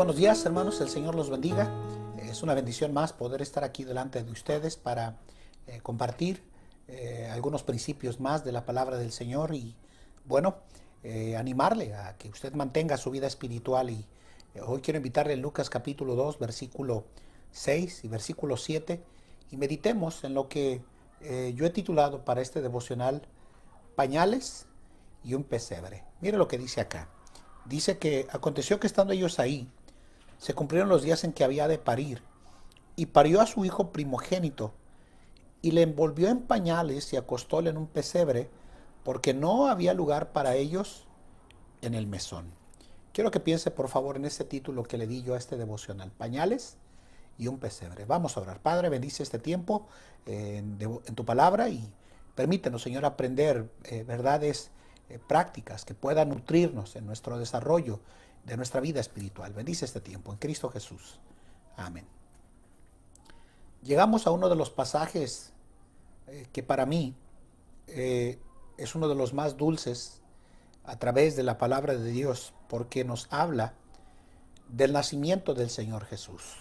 buenos días, hermanos, el Señor los bendiga. Es una bendición más poder estar aquí delante de ustedes para compartir algunos principios más de la palabra del Señor y, bueno, animarle a que usted mantenga su vida espiritual. Y hoy quiero invitarle a Lucas capítulo 2, versículo 6 y versículo 7, y meditemos en lo que yo he titulado para este devocional pañales y un pesebre. Mire lo que dice acá. Dice que aconteció que estando ellos ahí, se cumplieron los días en que había de parir, y parió a su hijo primogénito, y le envolvió en pañales y acostóle en un pesebre, porque no había lugar para ellos en el mesón. Quiero que piense, por favor, en este título que le di yo a este devocional: pañales y un pesebre. Vamos a orar. Padre, bendice este tiempo en tu palabra y permítenos, Señor, aprender verdades prácticas que puedan nutrirnos en nuestro desarrollo de nuestra vida espiritual. Bendice este tiempo en Cristo Jesús. Amén. Llegamos a uno de los pasajes que para mí es uno de los más dulces a través de la palabra de Dios, porque nos habla del nacimiento del Señor Jesús.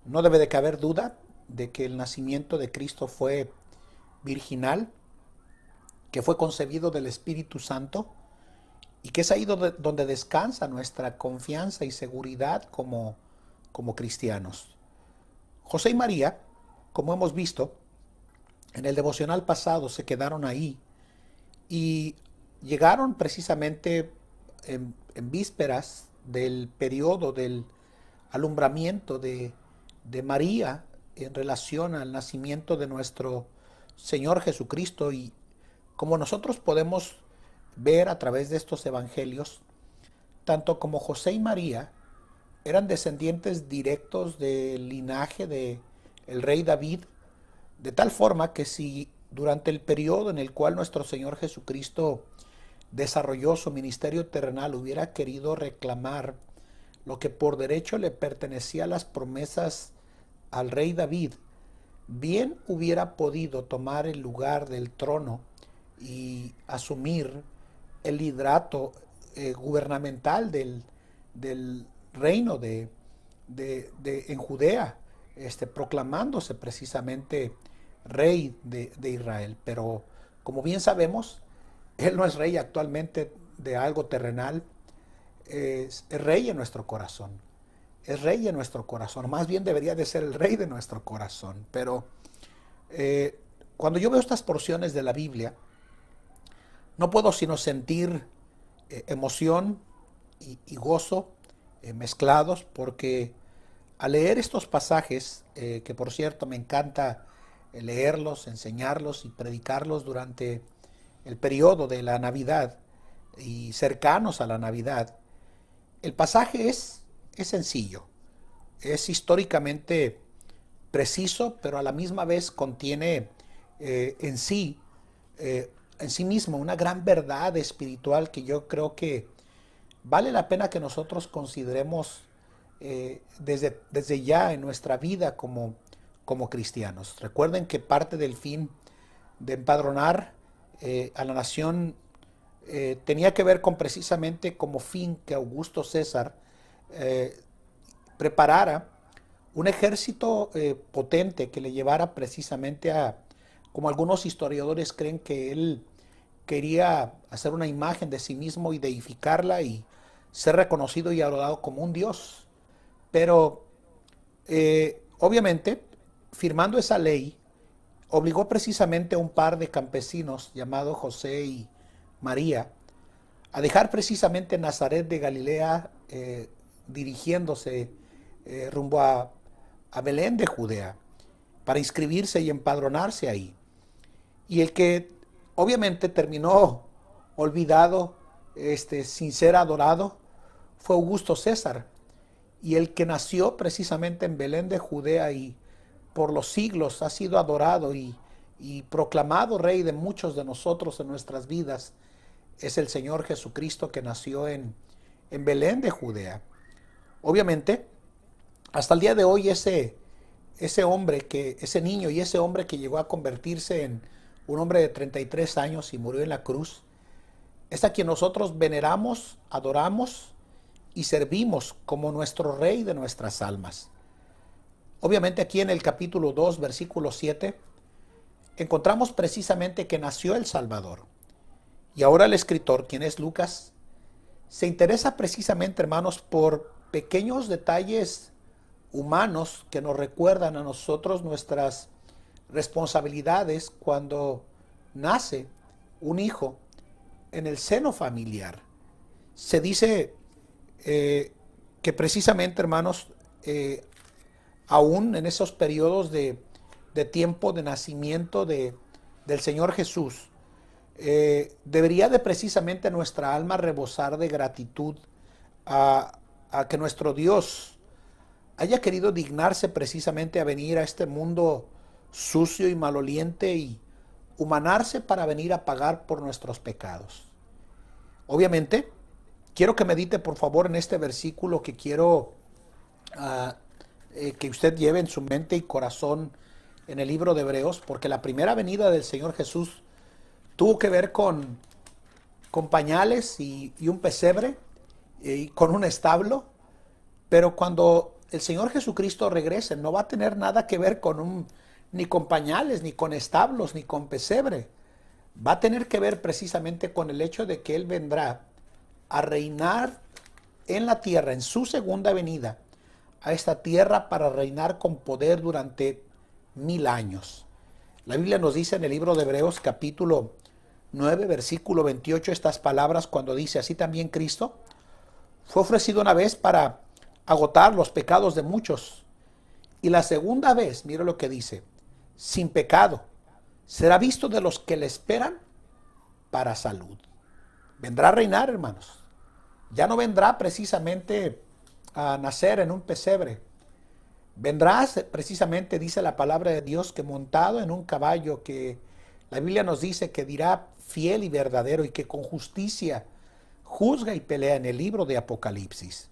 No debe de caber duda de que el nacimiento de Cristo fue virginal, que fue concebido del Espíritu Santo, y que es ahí donde descansa nuestra confianza y seguridad como cristianos. José y María, como hemos visto en el devocional pasado, se quedaron ahí y llegaron precisamente en vísperas del periodo del alumbramiento de María en relación al nacimiento de nuestro Señor Jesucristo. Y como nosotros podemos ver a través de estos evangelios, tanto como José y María eran descendientes directos del linaje de el rey David, de tal forma que si durante el periodo en el cual nuestro Señor Jesucristo desarrolló su ministerio terrenal hubiera querido reclamar lo que por derecho le pertenecía a las promesas al rey David, bien hubiera podido tomar el lugar del trono y asumir el liderato gubernamental del reino en Judea, proclamándose precisamente rey de Israel. Pero como bien sabemos, él no es rey actualmente de algo terrenal, es rey en nuestro corazón. Es rey en nuestro corazón, más bien debería de ser el rey de nuestro corazón. Pero cuando yo veo estas porciones de la Biblia, no puedo sino sentir emoción y gozo mezclados, porque al leer estos pasajes, que por cierto me encanta leerlos, enseñarlos y predicarlos durante el periodo de la Navidad y cercanos a la Navidad, el pasaje es sencillo, es históricamente preciso, pero a la misma vez contiene en sí mismo una gran verdad espiritual que yo creo que vale la pena que nosotros consideremos desde ya en nuestra vida como cristianos. Recuerden que parte del fin de empadronar a la nación tenía que ver con precisamente como fin que Augusto César preparara un ejército potente que le llevara precisamente como algunos historiadores creen, que él quería hacer una imagen de sí mismo y deificarla y ser reconocido y adorado como un dios. Pero obviamente, firmando esa ley, obligó precisamente a un par de campesinos llamados José y María a dejar precisamente Nazaret de Galilea, dirigiéndose rumbo a Belén de Judea, para inscribirse y empadronarse ahí. Y el que obviamente terminó olvidado, sin ser adorado, fue Augusto César. Y el que nació precisamente en Belén de Judea y por los siglos ha sido adorado y proclamado rey de muchos de nosotros en nuestras vidas, es el Señor Jesucristo, que nació en Belén de Judea. Obviamente, hasta el día de hoy ese niño y ese hombre que llegó a convertirse en un hombre de 33 años y murió en la cruz, es a quien nosotros veneramos, adoramos y servimos como nuestro Rey de nuestras almas. Obviamente aquí en el capítulo 2, versículo 7, encontramos precisamente que nació el Salvador. Y ahora el escritor, quien es Lucas, se interesa precisamente, hermanos, por pequeños detalles humanos que nos recuerdan a nosotros nuestras responsabilidades cuando nace un hijo en el seno familiar. Se dice que precisamente, hermanos, aún en esos periodos de tiempo de nacimiento del Señor Jesús, debería de precisamente nuestra alma rebosar de gratitud a que nuestro Dios haya querido dignarse precisamente a venir a este mundo sucio y maloliente y humanarse para venir a pagar por nuestros pecados. Obviamente, quiero que medite por favor en este versículo que quiero que usted lleve en su mente y corazón en el libro de Hebreos, porque la primera venida del Señor Jesús tuvo que ver con pañales y un pesebre y con un establo, pero cuando el Señor Jesucristo regrese no va a tener nada que ver ni con pañales, ni con establos, ni con pesebre. Va a tener que ver precisamente con el hecho de que Él vendrá a reinar en la tierra, en su segunda venida, a esta tierra para reinar con poder durante 1000 años. La Biblia nos dice en el libro de Hebreos capítulo 9, versículo 28, estas palabras cuando dice, así también Cristo fue ofrecido una vez para agotar los pecados de muchos. Y la segunda vez, mire lo que dice, sin pecado, será visto de los que le esperan para salud. Vendrá a reinar, hermanos. Ya no vendrá precisamente a nacer en un pesebre. Vendrá precisamente, dice la palabra de Dios, que montado en un caballo que la Biblia nos dice que dirá fiel y verdadero y que con justicia juzga y pelea en el libro de Apocalipsis.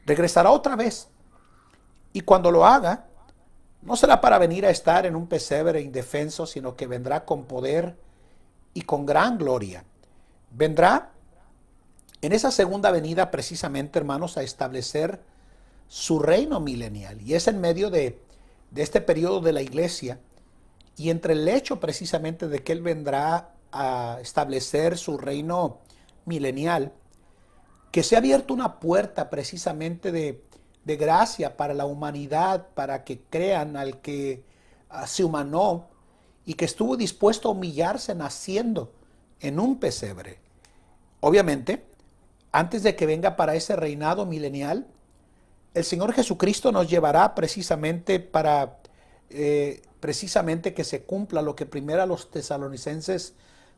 Regresará otra vez y cuando lo haga, no será para venir a estar en un pesebre indefenso, sino que vendrá con poder y con gran gloria. Vendrá en esa segunda venida precisamente, hermanos, a establecer su reino milenial. Y es en medio de este periodo de la iglesia y entre el hecho precisamente de que Él vendrá a establecer su reino milenial, que se ha abierto una puerta precisamente de gracia para la humanidad, para que crean al que se humanó y que estuvo dispuesto a humillarse naciendo en un pesebre. Obviamente, antes de que venga para ese reinado milenial, el Señor Jesucristo nos llevará precisamente para precisamente que se cumpla lo que primero a los Tesalonicenses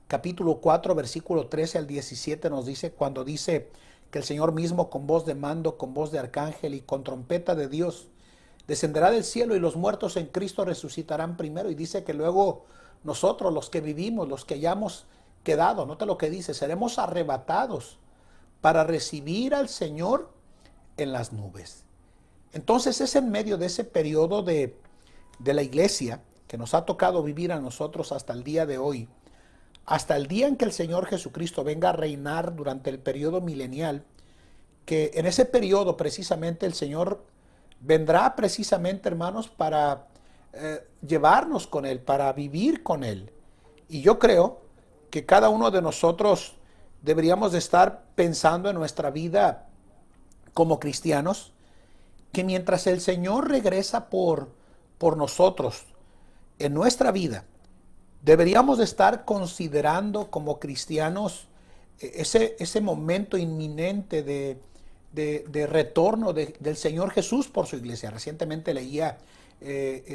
capítulo 4 versículo 13 al 17 nos dice, cuando dice que el Señor mismo con voz de mando, con voz de arcángel y con trompeta de Dios descenderá del cielo y los muertos en Cristo resucitarán primero. Y dice que luego nosotros, los que vivimos, los que hayamos quedado, nota lo que dice, seremos arrebatados para recibir al Señor en las nubes. Entonces es en medio de ese periodo de la iglesia que nos ha tocado vivir a nosotros hasta el día de hoy, hasta el día en que el Señor Jesucristo venga a reinar durante el periodo milenial, que en ese periodo precisamente el Señor vendrá precisamente, hermanos, para llevarnos con Él, para vivir con Él. Y yo creo que cada uno de nosotros deberíamos de estar pensando en nuestra vida como cristianos, que mientras el Señor regresa por nosotros en nuestra vida, deberíamos de estar considerando como cristianos ese momento inminente de retorno del Señor Jesús por su iglesia. Recientemente leía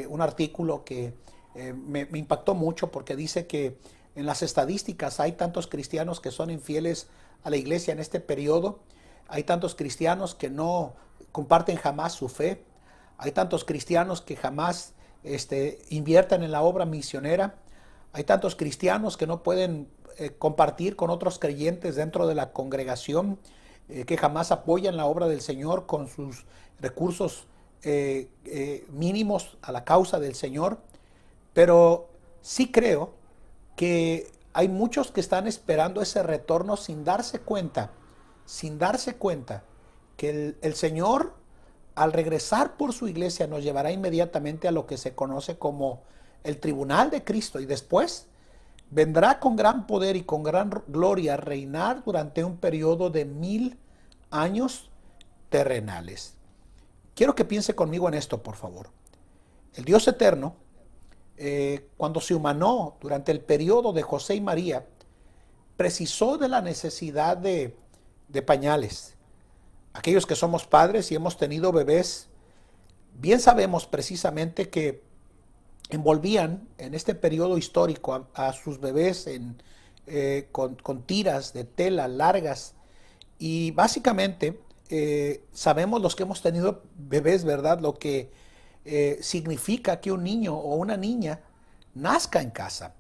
un artículo que me impactó mucho porque dice que en las estadísticas hay tantos cristianos que son infieles a la iglesia en este periodo, hay tantos cristianos que no comparten jamás su fe, hay tantos cristianos que jamás invierten en la obra misionera, hay tantos cristianos que no pueden compartir con otros creyentes dentro de la congregación, que jamás apoyan la obra del Señor con sus recursos mínimos a la causa del Señor. Pero sí creo que hay muchos que están esperando ese retorno sin darse cuenta que el Señor, al regresar por su iglesia, nos llevará inmediatamente a lo que se conoce como el tribunal de Cristo, y después vendrá con gran poder y con gran gloria a reinar durante un periodo de 1000 años terrenales. Quiero que piense conmigo en esto, por favor. El Dios eterno, cuando se humanó durante el periodo de José y María, precisó de la necesidad de pañales. Aquellos que somos padres y hemos tenido bebés, bien sabemos precisamente que envolvían en este periodo histórico a sus bebés con tiras de tela largas, y básicamente sabemos los que hemos tenido bebés, ¿verdad? Lo que significa que un niño o una niña nazca en casa.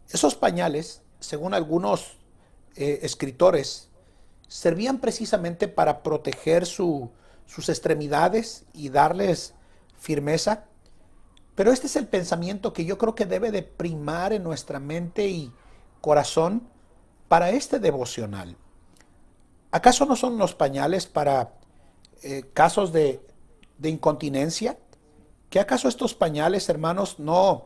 Esos pañales, según algunos escritores, servían precisamente para proteger sus extremidades y darles firmeza. Pero este es el pensamiento que yo creo que debe de primar en nuestra mente y corazón para este devocional. ¿Acaso no son los pañales para casos de incontinencia? ¿Qué acaso estos pañales, hermanos, no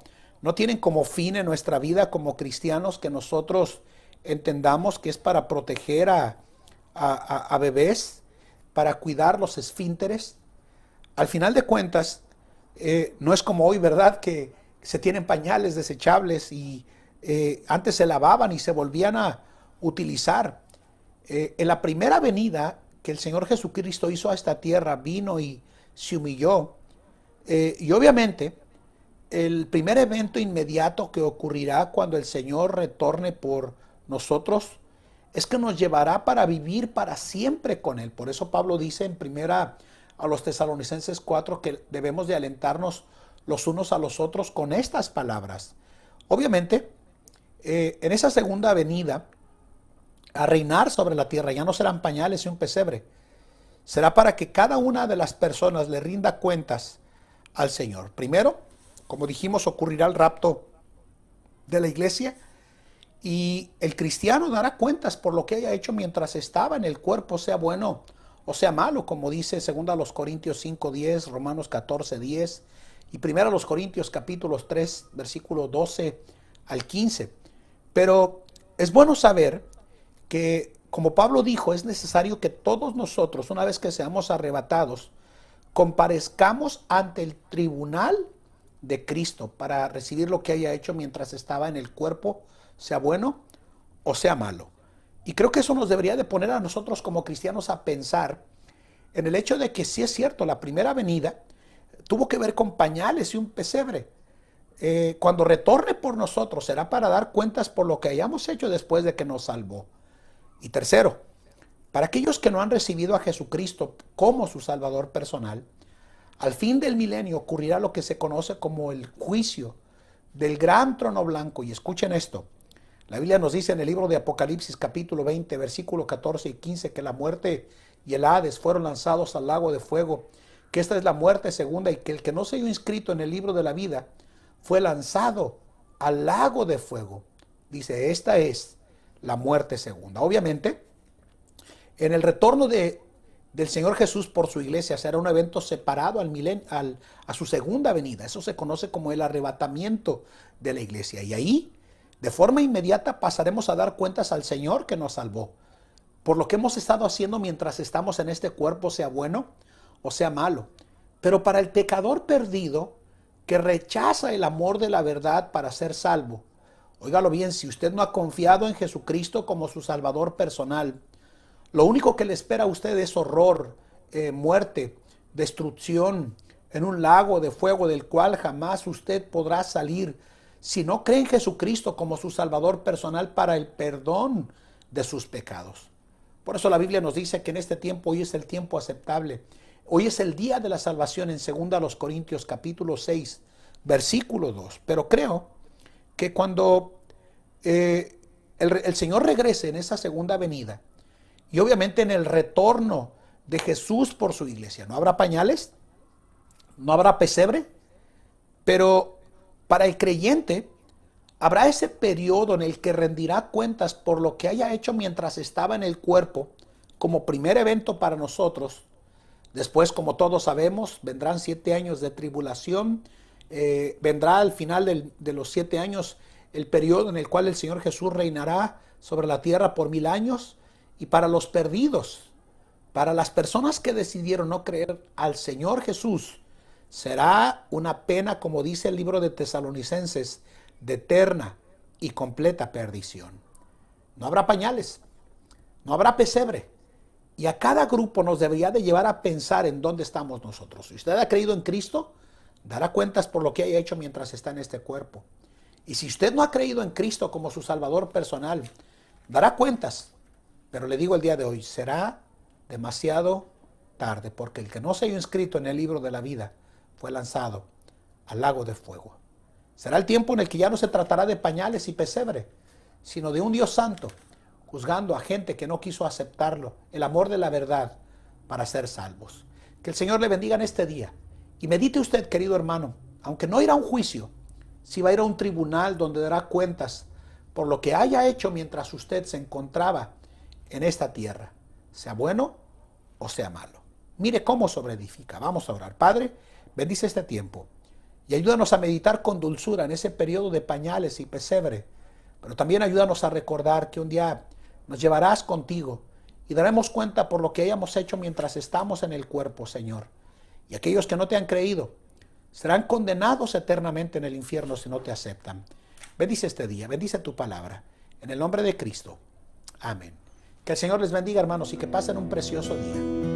tienen como fin en nuestra vida como cristianos que nosotros entendamos que es para proteger a bebés, para cuidar los esfínteres? Al final de cuentas, no es como hoy, ¿verdad?, que se tienen pañales desechables y antes se lavaban y se volvían a utilizar. En la primera venida que el Señor Jesucristo hizo a esta tierra, vino y se humilló. Y obviamente, el primer evento inmediato que ocurrirá cuando el Señor retorne por nosotros es que nos llevará para vivir para siempre con Él. Por eso Pablo dice en primera a los Tesalonicenses 4 que debemos de alentarnos los unos a los otros con estas palabras. Obviamente, en esa segunda venida, a reinar sobre la tierra, ya no serán pañales y un pesebre. Será para que cada una de las personas le rinda cuentas al Señor. Primero, como dijimos, ocurrirá el rapto de la iglesia y el cristiano dará cuentas por lo que haya hecho mientras estaba en el cuerpo, sea bueno o sea malo, como dice 2 Corintios 5:10, Romanos 14:10 y 1 Corintios capítulos 3, versículos 12 al 15. Pero es bueno saber que, como Pablo dijo, es necesario que todos nosotros, una vez que seamos arrebatados, comparezcamos ante el tribunal de Cristo para recibir lo que haya hecho mientras estaba en el cuerpo, sea bueno o sea malo. Y creo que eso nos debería de poner a nosotros como cristianos a pensar en el hecho de que sí es cierto, la primera venida tuvo que ver con pañales y un pesebre. Cuando retorne por nosotros será para dar cuentas por lo que hayamos hecho después de que nos salvó. Y tercero, para aquellos que no han recibido a Jesucristo como su Salvador personal, al fin del milenio ocurrirá lo que se conoce como el juicio del gran trono blanco. Y escuchen esto, la Biblia nos dice en el libro de Apocalipsis capítulo 20, versículos 14 y 15, que la muerte y el Hades fueron lanzados al lago de fuego, que esta es la muerte segunda, y que el que no se halló inscrito en el libro de la vida fue lanzado al lago de fuego. Dice, esta es la muerte segunda. Obviamente, en el retorno del Señor Jesús por su iglesia será un evento separado a su segunda venida. Eso se conoce como el arrebatamiento de la iglesia. Y ahí, de forma inmediata, pasaremos a dar cuentas al Señor que nos salvó por lo que hemos estado haciendo mientras estamos en este cuerpo, sea bueno o sea malo. Pero para el pecador perdido que rechaza el amor de la verdad para ser salvo, óigalo bien, si usted no ha confiado en Jesucristo como su Salvador personal, lo único que le espera a usted es horror, muerte, destrucción en un lago de fuego del cual jamás usted podrá salir si no cree en Jesucristo como su Salvador personal para el perdón de sus pecados. Por eso la Biblia nos dice que en este tiempo hoy es el tiempo aceptable. Hoy es el día de la salvación en 2 Corintios capítulo 6, versículo 2. Pero creo que cuando el Señor regrese en esa segunda venida, y obviamente en el retorno de Jesús por su iglesia, no habrá pañales, no habrá pesebre, pero para el creyente habrá ese periodo en el que rendirá cuentas por lo que haya hecho mientras estaba en el cuerpo, como primer evento para nosotros. Después, como todos sabemos, vendrán 7 años de tribulación. Vendrá al final de los 7 años el periodo en el cual el Señor Jesús reinará sobre la tierra por 1000 años. Y para los perdidos, para las personas que decidieron no creer al Señor Jesús, será una pena, como dice el libro de Tesalonicenses, de eterna y completa perdición. No habrá pañales, no habrá pesebre. Y a cada grupo nos debería de llevar a pensar en dónde estamos nosotros. Si usted ha creído en Cristo, dará cuentas por lo que haya hecho mientras está en este cuerpo. Y si usted no ha creído en Cristo como su Salvador personal, dará cuentas. Pero le digo el día de hoy, será demasiado tarde, porque el que no se haya inscrito en el libro de la vida fue lanzado al lago de fuego. Será el tiempo en el que ya no se tratará de pañales y pesebre, sino de un Dios santo, juzgando a gente que no quiso aceptarlo, el amor de la verdad, para ser salvos. Que el Señor le bendiga en este día. Y medite usted, querido hermano, aunque no irá a un juicio, sí va a ir a un tribunal donde dará cuentas por lo que haya hecho mientras usted se encontraba en esta tierra, sea bueno o sea malo. Mire cómo sobreedifica. Vamos a orar. Padre, bendice este tiempo y ayúdanos a meditar con dulzura en ese periodo de pañales y pesebre, pero también ayúdanos a recordar que un día nos llevarás contigo y daremos cuenta por lo que hayamos hecho mientras estamos en el cuerpo, Señor. Y aquellos que no te han creído serán condenados eternamente en el infierno si no te aceptan. Bendice este día, bendice tu palabra. En el nombre de Cristo. Amén. Que el Señor les bendiga, hermanos, y que pasen un precioso día.